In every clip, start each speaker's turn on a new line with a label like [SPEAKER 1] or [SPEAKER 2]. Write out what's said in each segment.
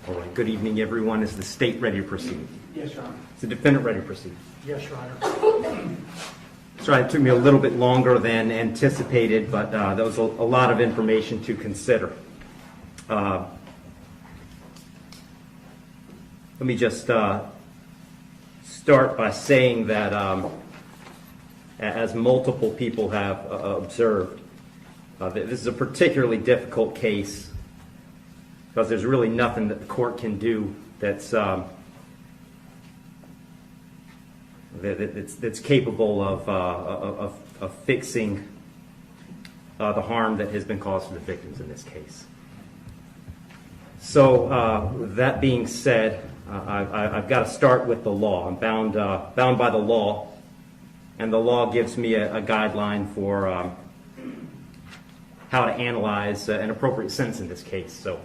[SPEAKER 1] All right, good evening, everyone. Is the state ready to proceed?
[SPEAKER 2] Yes, Your Honor.
[SPEAKER 1] Is the defendant ready to proceed?
[SPEAKER 2] Yes, Your Honor.
[SPEAKER 1] Sorry, it took me a little bit longer than anticipated, but there was a lot of information to consider. Let me just start by saying that, as multiple people have observed, this is a particularly difficult case because there's really nothing that the court can do that's capable of fixing the harm that has been caused to the victims in this case. So that being said, I've got to start with the law. I'm bound by the law, and the law gives me a guideline for how to analyze an appropriate sentence in this case. So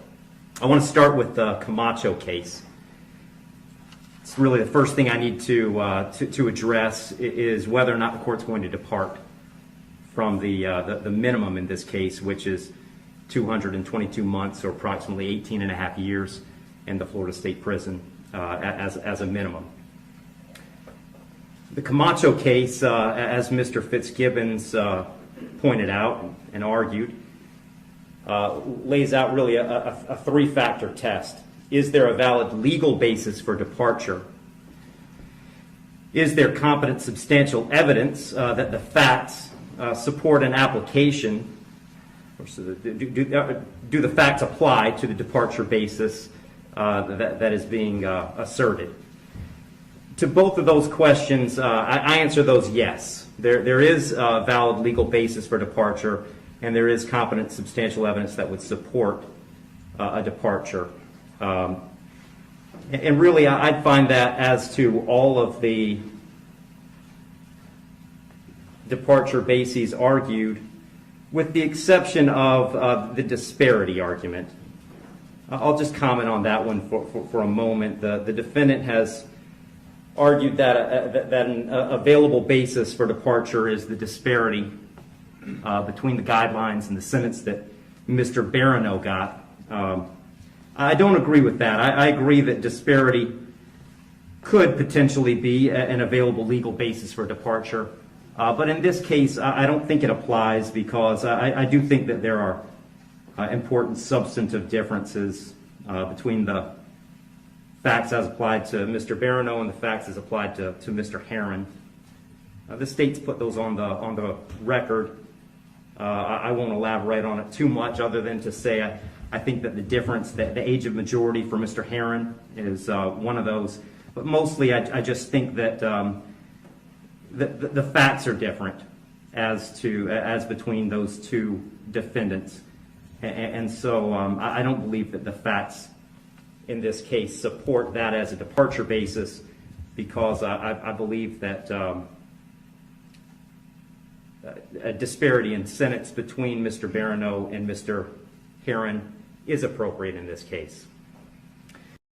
[SPEAKER 1] I want to start with the Camacho case. It's really the first thing I need to address is whether or not the court's going to depart from the minimum in this case, which is 222 months or approximately 18 and a half years in the Florida State Prison as a minimum. The Camacho case, as Mr. Fitzgibbons pointed out and argued, lays out really a three-factor test. Is there a valid legal basis for departure? Is there competent substantial evidence that the facts support an application? Or do the facts apply to the departure basis that is being asserted? To both of those questions, I answer those yes. There is a valid legal basis for departure, and there is competent substantial evidence that would support a departure. And really, I'd find that as to all of the departure bases argued, with the exception of the disparity argument. I'll just comment on that one for a moment. The defendant has argued that an available basis for departure is the disparity between the guidelines and the sentence that Mr. Barano got. I don't agree with that. I agree that disparity could potentially be an available legal basis for departure. But in this case, I don't think it applies because I do think that there are important substantive differences between the facts as applied to Mr. Barano and the facts as applied to Mr. Herron. The state's put those on the record. I won't elaborate on it too much other than to say I think that the difference, that the age of majority for Mr. Herron is one of those. But mostly I just think that the facts are different as between those two defendants. And so I don't believe that the facts in this case support that as a departure basis because I believe that a disparity in sentence between Mr. Barano and Mr. Herron is appropriate in this case.